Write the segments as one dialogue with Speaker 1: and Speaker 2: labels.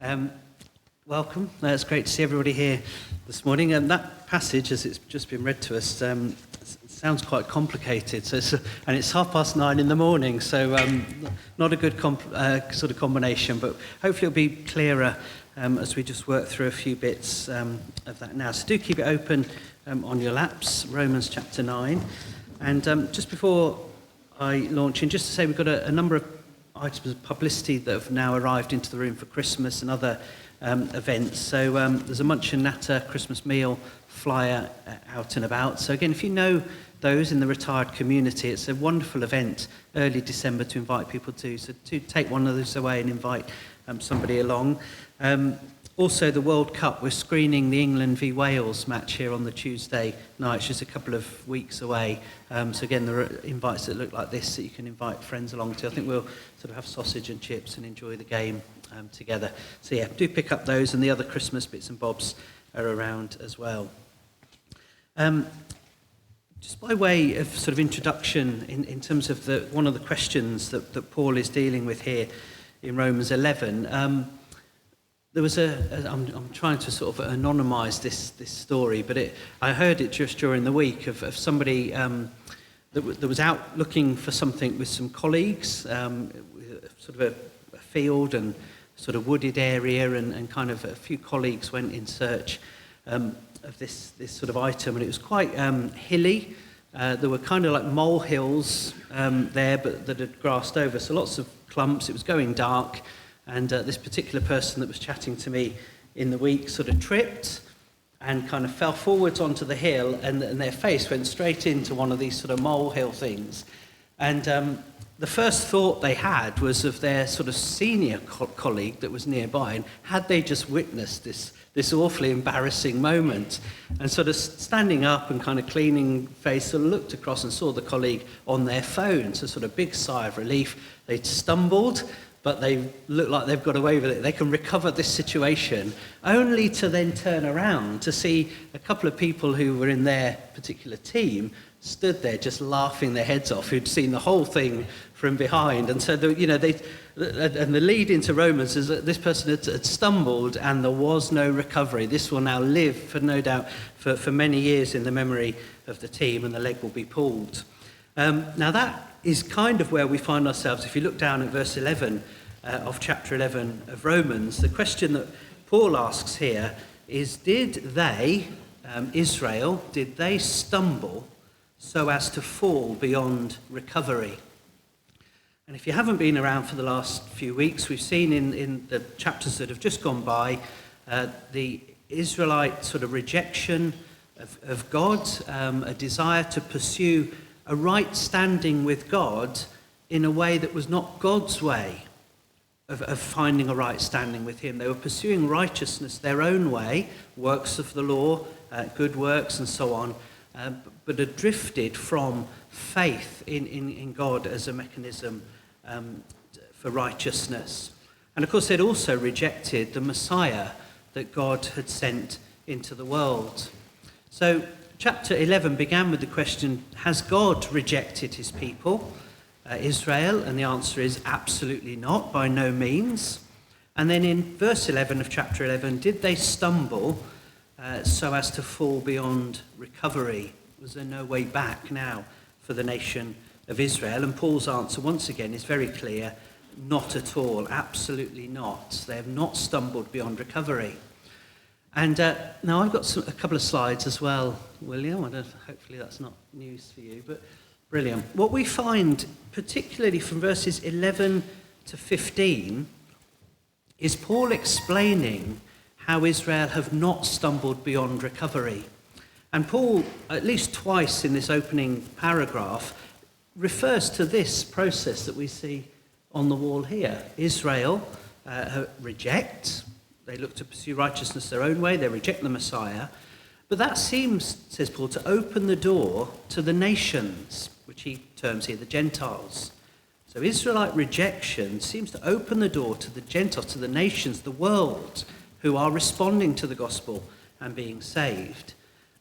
Speaker 1: Um, Welcome. It's great to see everybody here this morning. And that passage, as it's just been read to us, sounds quite complicated. And it's 9:30 in the morning, so not a good sort of combination. But hopefully it'll be clearer as we just work through a few bits of that now. So do keep it open on your laps, Romans chapter 9. And just before I launch in, just to say we've got a number of items of publicity that have now arrived into the room for Christmas and other events. So there's a Munch and Natter Christmas meal flyer out and about. So again, if you know those in the retired community, it's a wonderful event early December to invite people to. So to take one of those away and invite somebody along. Also, the World Cup, we're screening the England v Wales match here on the Tuesday night, which is a couple of weeks away. So again, there are invites that look like this that you can invite friends along to. I think we'll sort of have sausage and chips and enjoy the game together. So yeah, do pick up those, and the other Christmas bits and bobs are around as well. Just by way of sort of introduction, in terms of one of the questions that Paul is dealing with here in Romans 11, there was I'm trying to sort of anonymise this story, but I heard it just during the week of somebody that was out looking for something with some colleagues, sort of a field and sort of wooded area, and kind of a few colleagues went in search of this sort of item, and it was quite hilly. There were kind of like molehills there, but that had grassed over, so lots of clumps. It was going dark. And this particular person that was chatting to me in the week sort of tripped and kind of fell forwards onto the hill, and their face went straight into one of these sort of molehill things. And the first thought they had was of their sort of senior colleague that was nearby, and had they just witnessed this awfully embarrassing moment, and sort of standing up and kind of cleaning face, sort of looked across and saw the colleague on their phone. So sort of big sigh of relief. They'd stumbled, but they look like they've got away with it. They can recover this situation, only to then turn around to see a couple of people who were in their particular team stood there just laughing their heads off, who'd seen the whole thing from behind. And so, the lead into Romans is that this person had stumbled and there was no recovery. This will now live, for no doubt, for many years in the memory of the team, and the leg will be pulled. Now that is kind of where we find ourselves. If you look down at verse 11 of chapter 11 of Romans, the question that Paul asks here is, did they, Israel, did they stumble so as to fall beyond recovery? And if you haven't been around for the last few weeks, we've seen in the chapters that have just gone by the Israelite sort of rejection of God, a desire to pursue a right standing with God in a way that was not God's way of finding a right standing with him. They were pursuing righteousness their own way, works of the law, good works and so on, but had drifted from faith in God as a mechanism for righteousness. And of course they'd also rejected the Messiah that God had sent into the world. So chapter 11 began with the question, has God rejected his people, Israel? And the answer is absolutely not, by no means. And then in verse 11 of chapter 11, did they stumble so as to fall beyond recovery? Was there no way back now for the nation of Israel? And Paul's answer once again is very clear, not at all, absolutely not. They have not stumbled beyond recovery. And now I've got a couple of slides as well, William. Hopefully that's not news for you, but brilliant. What we find, particularly from verses 11 to 15, is Paul explaining how Israel have not stumbled beyond recovery. And Paul, at least twice in this opening paragraph, refers to this process that we see on the wall here. Israel reject. They look to pursue righteousness their own way. They reject the Messiah. But that seems, says Paul, to open the door to the nations, which he terms here the Gentiles. So Israelite rejection seems to open the door to the Gentiles, to the nations, the world, who are responding to the gospel and being saved.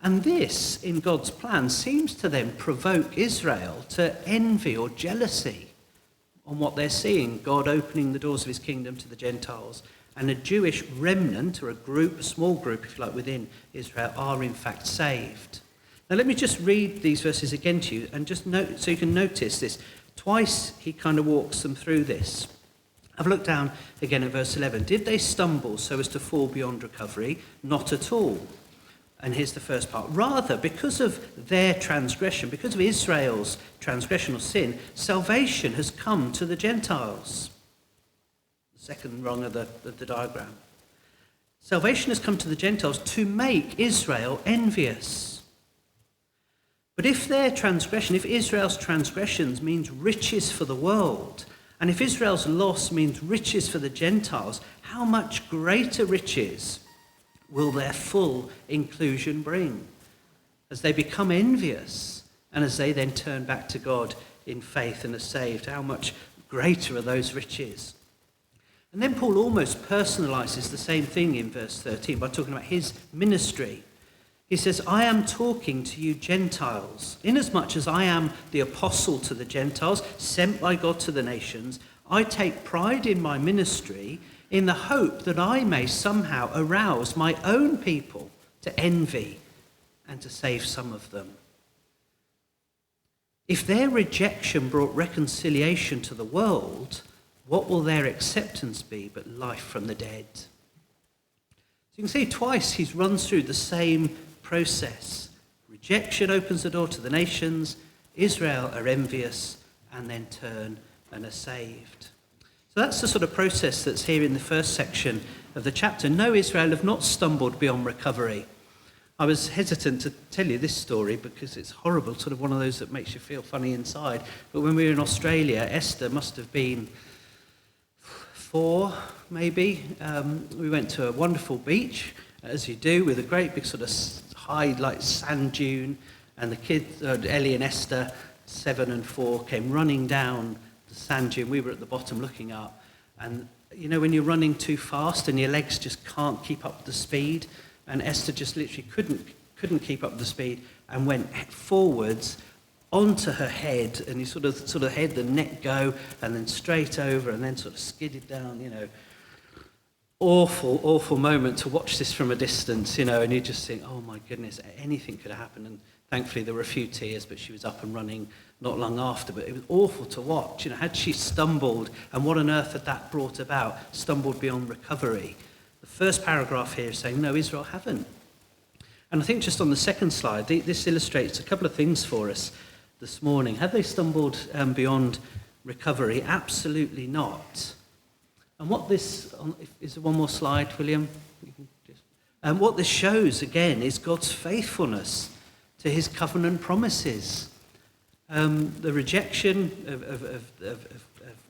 Speaker 1: And this, in God's plan, seems to then provoke Israel to envy or jealousy on what they're seeing, God opening the doors of his kingdom to the Gentiles and a Jewish remnant, or a group, a small group, if you like, within Israel, are in fact saved. Now let me just read these verses again to you, and just note, so you can notice this. Twice he kind of walks them through this. I've looked down again at verse 11. Did they stumble so as to fall beyond recovery? Not at all. And here's the first part. Rather, because of their transgression, because of Israel's transgression or sin, salvation has come to the Gentiles. The second rung of the diagram. Salvation has come to the Gentiles to make Israel envious. But if their transgression, if Israel's transgressions means riches for the world, and if Israel's loss means riches for the Gentiles, how much greater riches will their full inclusion bring? As they become envious, and as they then turn back to God in faith and are saved, how much greater are those riches? And then Paul almost personalizes the same thing in verse 13 by talking about his ministry. He says, I am talking to you Gentiles. Inasmuch as I am the apostle to the Gentiles, sent by God to the nations, I take pride in my ministry in the hope that I may somehow arouse my own people to envy and to save some of them. If their rejection brought reconciliation to the world, what will their acceptance be but life from the dead? So you can see twice he's run through the same process. Rejection opens the door to the nations, Israel are envious, and then turn and are saved. So that's the sort of process that's here in the first section of the chapter. No, Israel have not stumbled beyond recovery. I was hesitant to tell you this story because it's horrible, sort of one of those that makes you feel funny inside. But when we were in Australia, Esther must have been 4, maybe. We went to a wonderful beach, as you do, with a great big sort of high, like sand dune. And the kids, Ellie and Esther, 7 and 4, came running down the sand dune. We were at the bottom looking up. And you know when you're running too fast and your legs just can't keep up the speed? And Esther just literally couldn't keep up the speed and went forwards onto her head, and you sort of had the neck go and then straight over and then sort of skidded down, you know. Awful moment to watch this from a distance, you know, and you just think, oh my goodness, anything could have happened. And thankfully there were a few tears, but she was up and running not long after. But it was awful to watch, you know, had she stumbled, and what on earth had that brought about? Stumbled beyond recovery. The first paragraph here is saying, no, Israel haven't. And I think just on the second slide, this illustrates a couple of things for us this morning. Have they stumbled beyond recovery? Absolutely not. And what this, is there one more slide, William? And what this shows, again, is God's faithfulness to his covenant promises. The rejection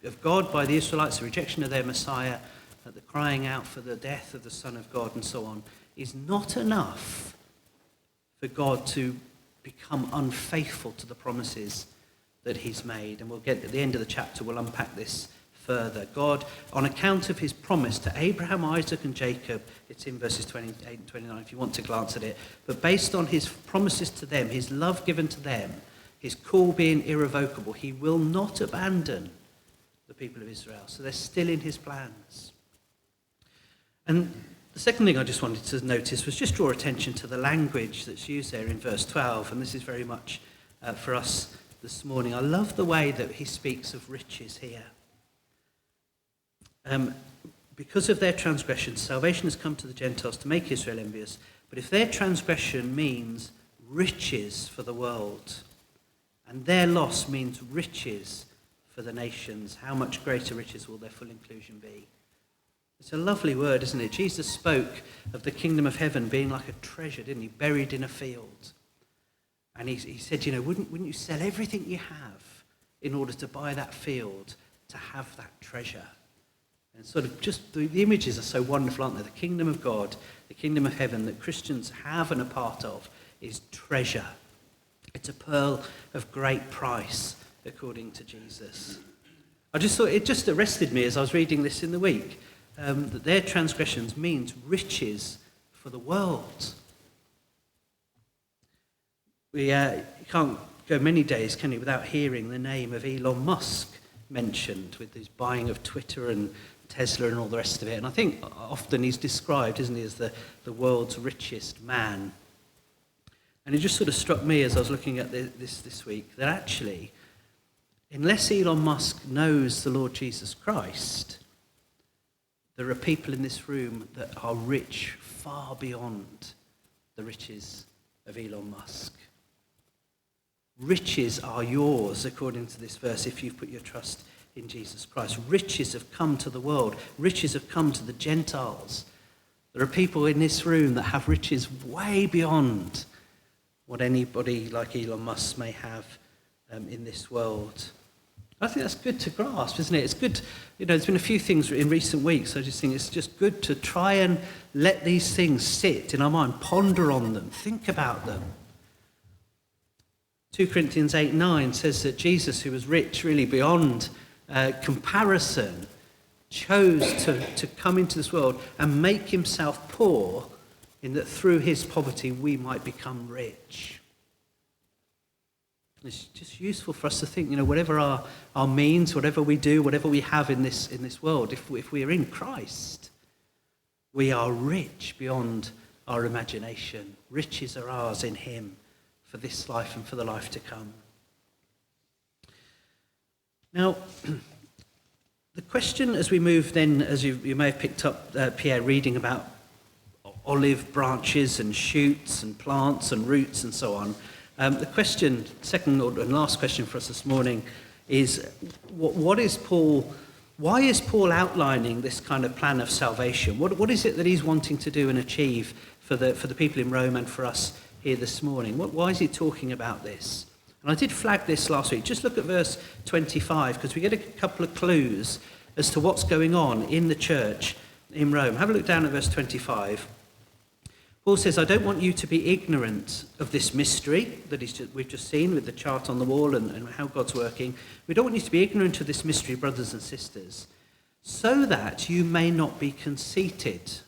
Speaker 1: of God by the Israelites, the rejection of their Messiah, the crying out for the death of the Son of God and so on, is not enough for God to become unfaithful to the promises that he's made. And we'll get at the end of the chapter, we'll unpack this further. God, on account of his promise to Abraham, Isaac and Jacob, it's in verses 28 and 29 if you want to glance at it, but based on his promises to them, his love given to them, his call being irrevocable, he will not abandon the people of Israel. So they're still in his plans. And the second thing I just wanted to notice was just draw attention to the language that's used there in verse 12, and this is very much for us this morning. I love the way that he speaks of riches here. Because of their transgression, salvation has come to the Gentiles to make Israel envious. But if their transgression means riches for the world, and their loss means riches for the nations, how much greater riches will their full inclusion be? It's a lovely word, isn't it? Jesus spoke of the kingdom of heaven being like a treasure, didn't he? Buried in a field. And he said, you know, wouldn't you sell everything you have in order to buy that field, to have that treasure? And sort of just the images are so wonderful, aren't they? The kingdom of God, the kingdom of heaven that Christians have and are part of is treasure. It's a pearl of great price, according to Jesus. I just thought, it just arrested me as I was reading this in the week, that their transgressions means riches for the world. We can't go many days, can you, without hearing the name of Elon Musk mentioned with his buying of Twitter and Tesla and all the rest of it. And I think often he's described, isn't he, as the world's richest man. And it just sort of struck me as I was looking at this week that actually, unless Elon Musk knows the Lord Jesus Christ, there are people in this room that are rich far beyond the riches of Elon Musk. Riches are yours, according to this verse, if you've put your trust in Jesus Christ. Riches have come to the world. Riches have come to the Gentiles. There are people in this room that have riches way beyond what anybody like Elon Musk may have in this world. I think that's good to grasp, isn't it? It's good, there's been a few things in recent weeks. I just think it's just good to try and let these things sit in our mind, ponder on them, think about them. 2 Corinthians 8:9 says that Jesus, who was rich really beyond comparison, chose to come into this world and make himself poor, in that through his poverty we might become rich. It's just useful for us to think, whatever our means, whatever we do, whatever we have in this world, if we are in Christ, we are rich beyond our imagination. Riches are ours in him for this life and for the life to come. Now, the question as we move then, as you may have picked up Pierre reading about olive branches and shoots and plants and roots and so on, the question, second and last question for us this morning is, why is Paul outlining this kind of plan of salvation? What is it that he's wanting to do and achieve for the people in Rome and for us here this morning? Why is he talking about this? And I did flag this last week. Just look at verse 25, because we get a couple of clues as to what's going on in the church in Rome. Have a look down at verse 25. Paul says, I don't want you to be ignorant of this mystery that we've just seen with the chart on the wall and how God's working. We don't want you to be ignorant of this mystery, brothers and sisters, so that you may not be conceited.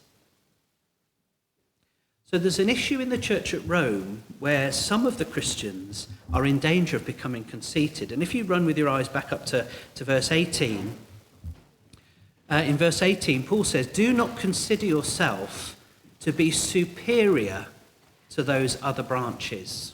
Speaker 1: So there's an issue in the church at Rome where some of the Christians are in danger of becoming conceited. And if you run with your eyes back up to verse 18, in verse 18, Paul says, do not consider yourself to be superior to those other branches.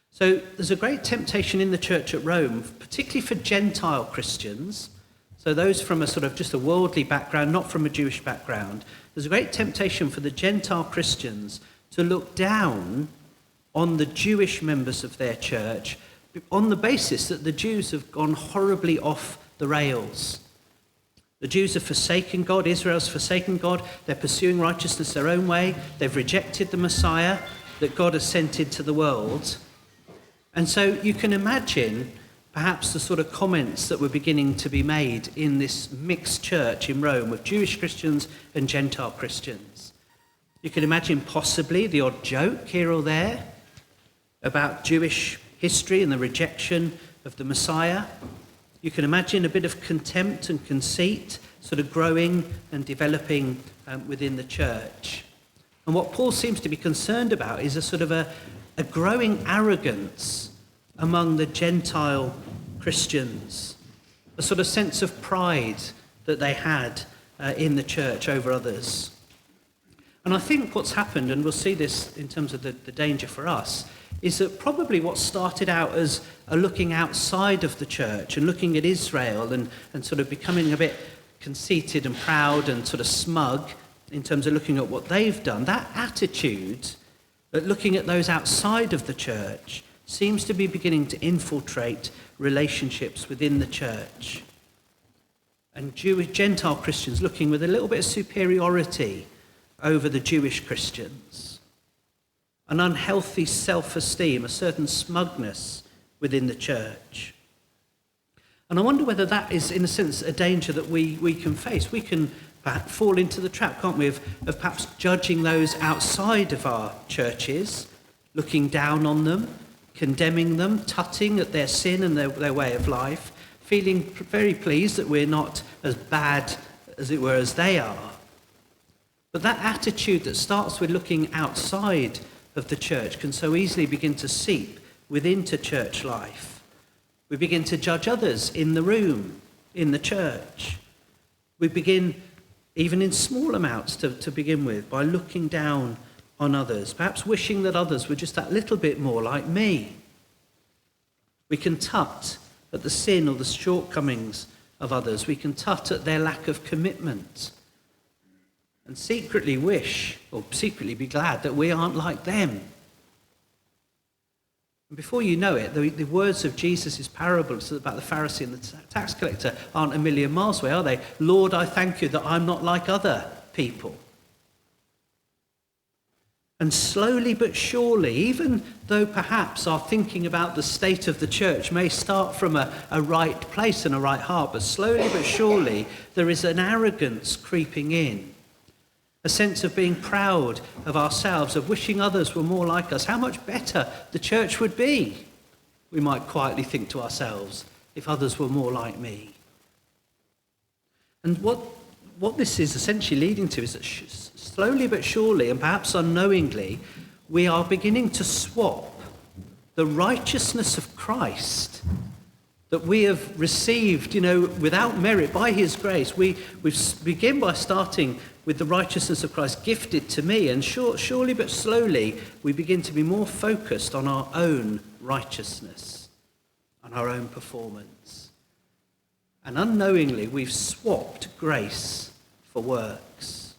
Speaker 1: So there's a great temptation in the church at Rome, particularly for Gentile Christians, so those from a sort of just a worldly background, not from a Jewish background. There's a great temptation for the Gentile Christians to look down on the Jewish members of their church on the basis that the Jews have gone horribly off the rails. The Jews have forsaken God, Israel's forsaken God, they're pursuing righteousness their own way, they've rejected the Messiah that God has sent into the world. And so you can imagine perhaps the sort of comments that were beginning to be made in this mixed church in Rome with Jewish Christians and Gentile Christians. You can imagine possibly the odd joke here or there about Jewish history and the rejection of the Messiah. You can imagine a bit of contempt and conceit sort of growing and developing within the church. And what Paul seems to be concerned about is a sort of a growing arrogance among the Gentile Christians, a sort of sense of pride that they had in the church over others. And I think what's happened, and we'll see this in terms of the danger for us, is that probably what started out as a looking outside of the church and looking at Israel and sort of becoming a bit conceited and proud and sort of smug in terms of looking at what they've done, that attitude at looking at those outside of the church seems to be beginning to infiltrate relationships within the church. And Gentile Christians looking with a little bit of superiority over the Jewish Christians. An unhealthy self-esteem, a certain smugness within the church. And I wonder whether that is, in a sense, a danger that we can face. We can perhaps fall into the trap, can't we, of perhaps judging those outside of our churches, looking down on them, condemning them, tutting at their sin and their way of life, feeling very pleased that we're not as bad, as it were, as they are. But that attitude that starts with looking outside of the church can so easily begin to seep within church life. We begin to judge others in the room, in the church. We begin, even in small amounts to begin with, by looking down on others, perhaps wishing that others were just that little bit more like me. We can tut at the sin or the shortcomings of others. We can tut at their lack of commitment and secretly wish, or secretly be glad, that we aren't like them. And before you know it, the words of Jesus' parables about the Pharisee and the tax collector aren't a million miles away, are they? Lord, I thank you that I'm not like other people. And slowly but surely, even though perhaps our thinking about the state of the church may start from a right place and a right heart, but slowly but surely there is an arrogance creeping in, a sense of being proud of ourselves, of wishing others were more like us. How much better the church would be, we might quietly think to ourselves, if others were more like me. And what this is essentially leading to is that slowly but surely, and perhaps unknowingly, we are beginning to swap the righteousness of Christ that we have received, without merit, by his grace. We begin by starting with the righteousness of Christ gifted to me, and surely but slowly, we begin to be more focused on our own righteousness, on our own performance. And unknowingly, we've swapped grace for works.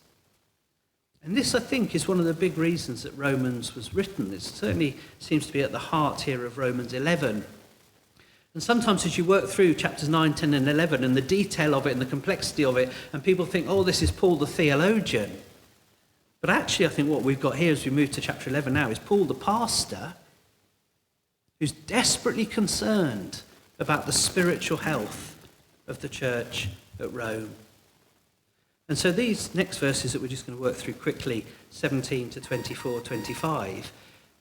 Speaker 1: And this, I think, is one of the big reasons that Romans was written. It certainly seems to be at the heart here of Romans 11. And sometimes as you work through chapters 9, 10 and 11 and the detail of it and the complexity of it, and people think, oh, this is Paul the theologian. But actually, I think what we've got here as we move to chapter 11 now is Paul the pastor, who's desperately concerned about the spiritual health of the church at Rome. And so these next verses that we're just going to work through quickly, 17 to 24, 25,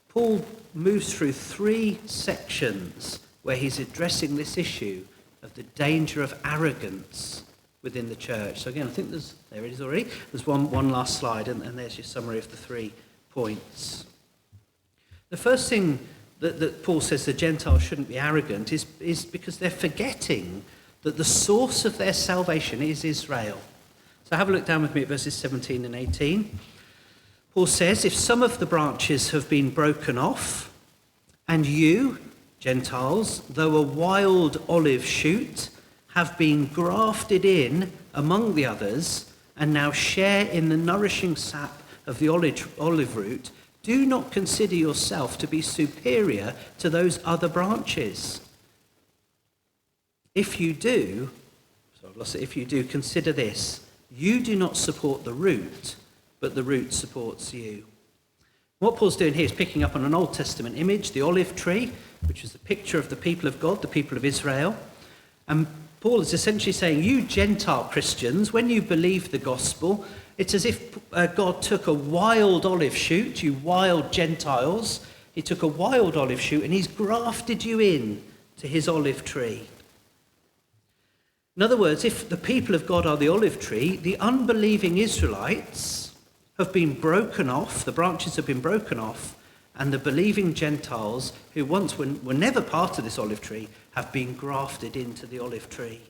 Speaker 1: Paul moves through three sections where he's addressing this issue of the danger of arrogance within the church. So again, I think there it is already. There's one last slide, and there's your summary of the 3 points. The first thing that Paul says the Gentiles shouldn't be arrogant is because they're forgetting that the source of their salvation is Israel. So have a look down with me at verses 17 and 18. Paul says, if some of the branches have been broken off, and you, Gentiles, though a wild olive shoot, have been grafted in among the others, and now share in the nourishing sap of the olive root, do not consider yourself to be superior to those other branches. If you do, consider this. You do not support the root, but the root supports you. What Paul's doing here is picking up on an Old Testament image, the olive tree, which is the picture of the people of God, the people of Israel. And Paul is essentially saying, you Gentile Christians, when you believe the gospel, it's as if God took a wild olive shoot, you wild Gentiles, he took a wild olive shoot and he's grafted you in to his olive tree. In other words, if the people of God are the olive tree, the unbelieving Israelites have been broken off, the branches have been broken off, and the believing Gentiles, who once were never part of this olive tree, have been grafted into the olive tree.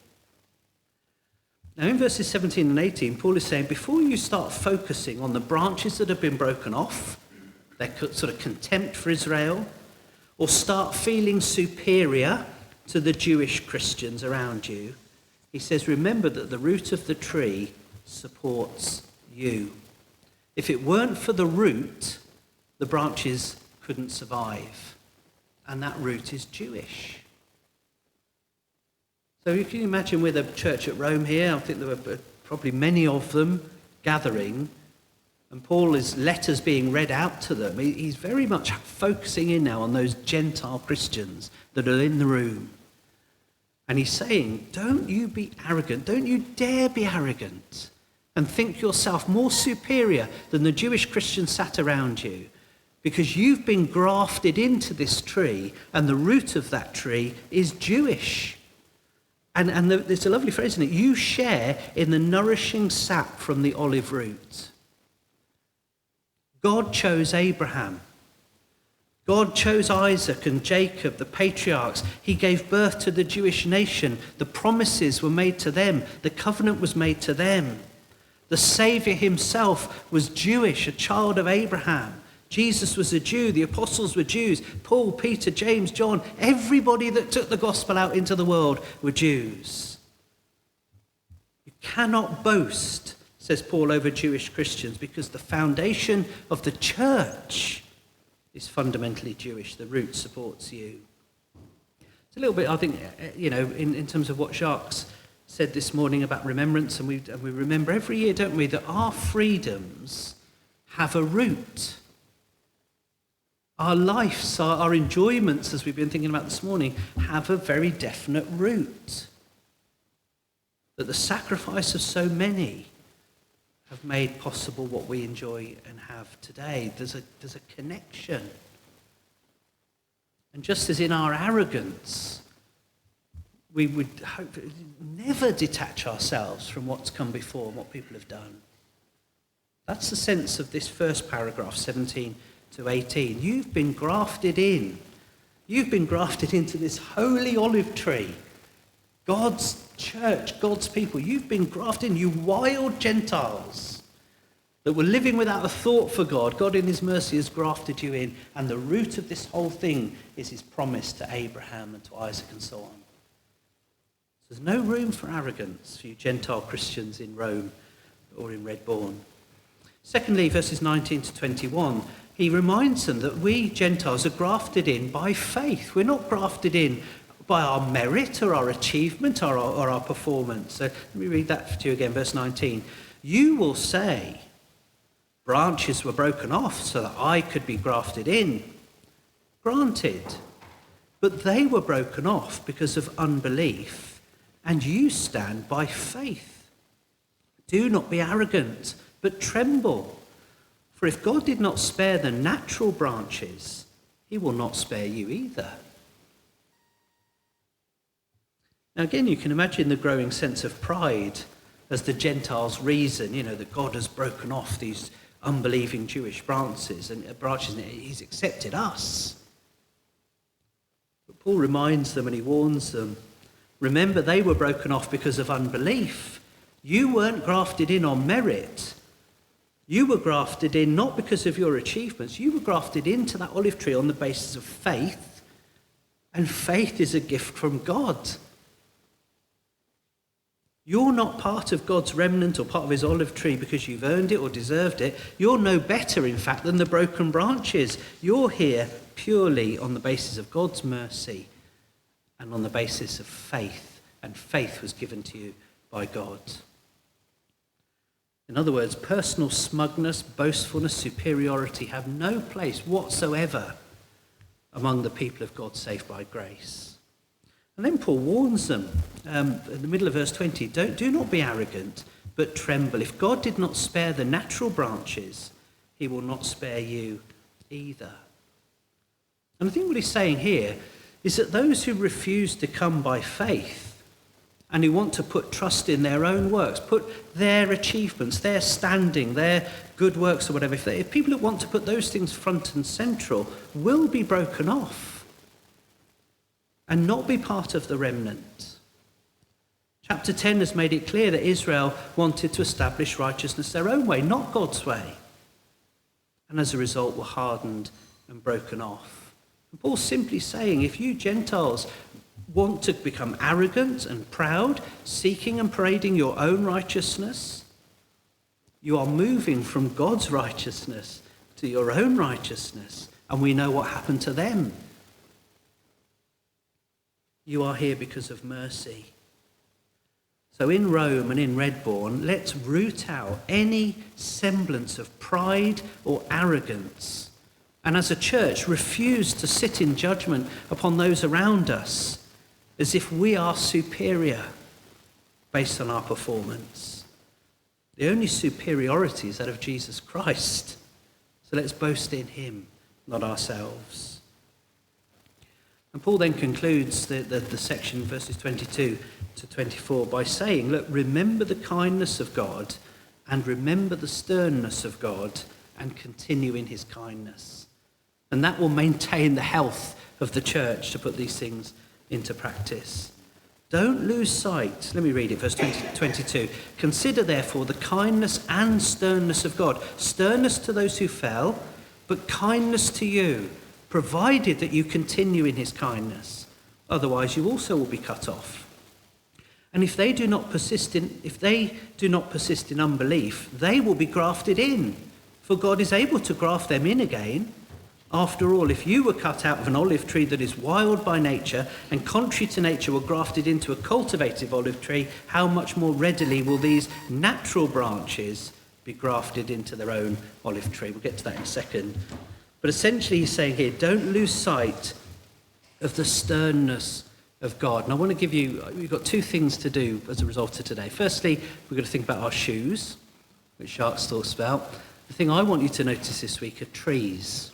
Speaker 1: Now in verses 17 and 18, Paul is saying, before you start focusing on the branches that have been broken off, their sort of contempt for Israel, or start feeling superior to the Jewish Christians around you, he says, remember that the root of the tree supports you. If it weren't for the root, the branches couldn't survive. And that root is Jewish. So if you imagine we're the church at Rome here, I think there were probably many of them gathering, and Paul's letters being read out to them. He's very much focusing in now on those Gentile Christians that are in the room. And he's saying, don't you be arrogant, don't you dare be arrogant and think yourself more superior than the Jewish Christians sat around you, because you've been grafted into this tree and the root of that tree is Jewish. And there's a lovely phrase in it, you share in the nourishing sap from the olive root. God chose Abraham. God chose Isaac and Jacob, the patriarchs. He gave birth to the Jewish nation. The promises were made to them. The covenant was made to them. The Saviour himself was Jewish, a child of Abraham. Jesus was a Jew. The apostles were Jews. Paul, Peter, James, John, everybody that took the gospel out into the world were Jews. You cannot boast, says Paul, over Jewish Christians, because the foundation of the church is fundamentally Jewish. The root supports you. It's a little bit, I think, in terms of what Jacques said this morning about remembrance, and we remember every year, don't we, that our freedoms have a root. Our lives, our enjoyments, as we've been thinking about this morning, have a very definite root. That the sacrifice of so many have made possible what we enjoy and have today. There's a connection. And just as in our arrogance, we would hope never detach ourselves from what's come before and what people have done. That's the sense of this first paragraph, 17 to 18. You've been grafted in. You've been grafted into this holy olive tree. God's church, God's people. You've been grafted in, you wild Gentiles that were living without a thought for God. God in his mercy has grafted you in. And the root of this whole thing is his promise to Abraham and to Isaac and so on. There's no room for arrogance for you Gentile Christians in Rome or in Redbourne. Secondly, verses 19 to 21, he reminds them that we Gentiles are grafted in by faith. We're not grafted in by our merit or our achievement or our performance. So let me read that to you again, verse 19. You will say, branches were broken off so that I could be grafted in. Granted, but they were broken off because of unbelief, and you stand by faith. Do not be arrogant, but tremble. For if God did not spare the natural branches, he will not spare you either. Now again, you can imagine the growing sense of pride as the Gentiles reason, that God has broken off these unbelieving Jewish branches and he's accepted us. But Paul reminds them and he warns them, remember they were broken off because of unbelief. You weren't grafted in on merit. You were grafted in not because of your achievements. You were grafted into that olive tree on the basis of faith. And faith is a gift from God. You're not part of God's remnant or part of his olive tree because you've earned it or deserved it. You're no better, in fact, than the broken branches. You're here purely on the basis of God's mercy and on the basis of faith. And faith was given to you by God. In other words, personal smugness, boastfulness, superiority have no place whatsoever among the people of God saved by grace. And then Paul warns them in the middle of verse 20, do not be arrogant, but tremble. If God did not spare the natural branches, he will not spare you either. And I think what he's saying here is that those who refuse to come by faith and who want to put trust in their own works, put their achievements, their standing, their good works or whatever, if people who want to put those things front and central will be broken off and not be part of the remnant. Chapter 10 has made it clear that Israel wanted to establish righteousness their own way, not God's way. And as a result were hardened and broken off. And Paul's simply saying, if you Gentiles want to become arrogant and proud, seeking and parading your own righteousness, you are moving from God's righteousness to your own righteousness. And we know what happened to them. You are here because of mercy. So in Rome and in Redbourne, let's root out any semblance of pride or arrogance. And as a church, refuse to sit in judgment upon those around us as if we are superior based on our performance. The only superiority is that of Jesus Christ. So let's boast in him, not ourselves. And Paul then concludes the section, verses 22 to 24, by saying, look, remember the kindness of God and remember the sternness of God and continue in his kindness. And that will maintain the health of the church to put these things into practice. Don't lose sight. Let me read it, verse 22. Consider, therefore, the kindness and sternness of God. Sternness to those who fell, but kindness to you, provided that you continue in his kindness. Otherwise, you also will be cut off. And if they do not persist in unbelief, they will be grafted in, for God is able to graft them in again. After all, if you were cut out of an olive tree that is wild by nature and contrary to nature were grafted into a cultivated olive tree, how much more readily will these natural branches be grafted into their own olive tree? We'll get to that in a second. But essentially he's saying here, don't lose sight of the sternness of God. And I want to give you, we've got two things to do as a result of today. Firstly, we're going to think about our shoes, which Sharks talks about. The thing I want you to notice this week are trees.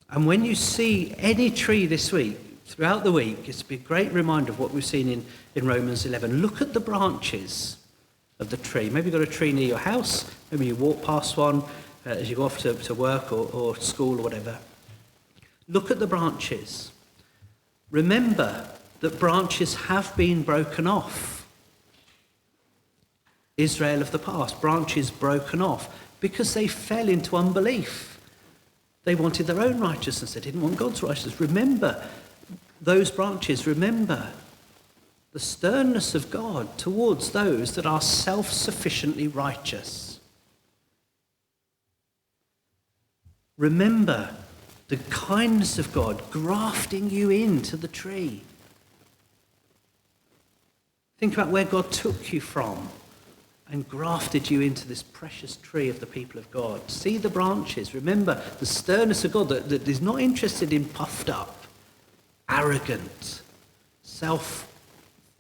Speaker 1: And when you see any tree this week, throughout the week, it's a great reminder of what we've seen in Romans 11. Look at the branches of the tree. Maybe you've got a tree near your house. Maybe you walk past one as you go off to work or school or whatever. Look at the branches. Remember that branches have been broken off. Israel of the past, branches broken off because they fell into unbelief. They wanted their own righteousness. They didn't want God's righteousness. Remember those branches. Remember the sternness of God towards those that are self-sufficiently righteous. Remember the kindness of God grafting you into the tree. Think about where God took you from and grafted you into this precious tree of the people of God. See the branches. Remember the sternness of God that is not interested in puffed up, arrogant, self,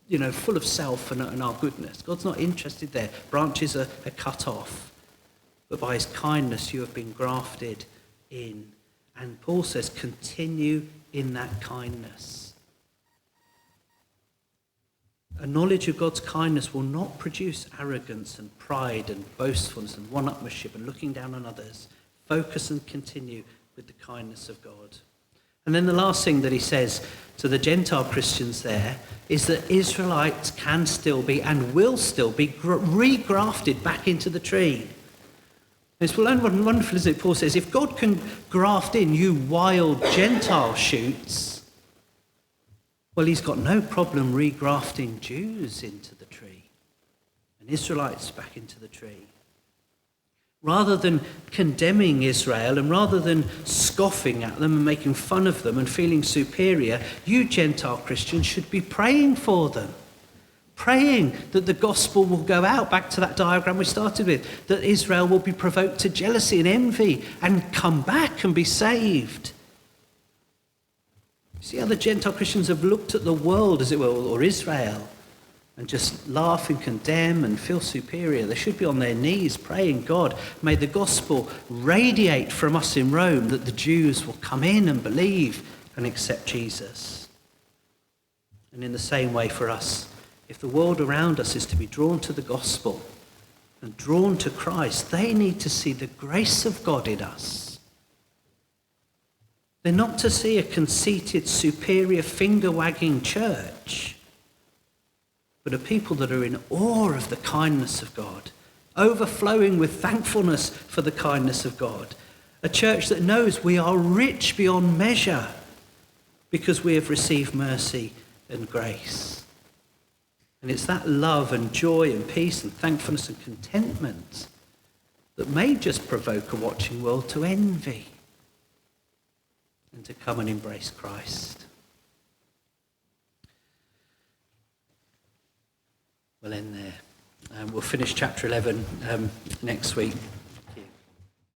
Speaker 1: full of self and our goodness. God's not interested there. Branches are cut off. But by his kindness you have been grafted in. And Paul says, continue in that kindness. A knowledge of God's kindness will not produce arrogance and pride and boastfulness and one-upmanship and looking down on others. Focus and continue with the kindness of God. And then the last thing that he says to the Gentile Christians there is that Israelites can still be and will still be regrafted back into the tree. It's wonderful, isn't it? Paul says, if God can graft in you wild Gentile shoots, well, he's got no problem regrafting Jews into the tree and Israelites back into the tree. Rather than condemning Israel and rather than scoffing at them and making fun of them and feeling superior, you Gentile Christians should be praying for them. Praying that the gospel will go out, back to that diagram we started with, that Israel will be provoked to jealousy and envy and come back and be saved. See how the Gentile Christians have looked at the world, as it were, or Israel, and just laugh and condemn and feel superior. They should be on their knees praying, God, may the gospel radiate from us in Rome, that the Jews will come in and believe and accept Jesus. And in the same way for us, if the world around us is to be drawn to the gospel and drawn to Christ, they need to see the grace of God in us. They're not to see a conceited, superior, finger-wagging church, but a people that are in awe of the kindness of God, overflowing with thankfulness for the kindness of God. A church that knows we are rich beyond measure because we have received mercy and grace. And it's that love and joy and peace and thankfulness and contentment that may just provoke a watching world to envy and to come and embrace Christ. We'll end there. We'll finish chapter 11 next week.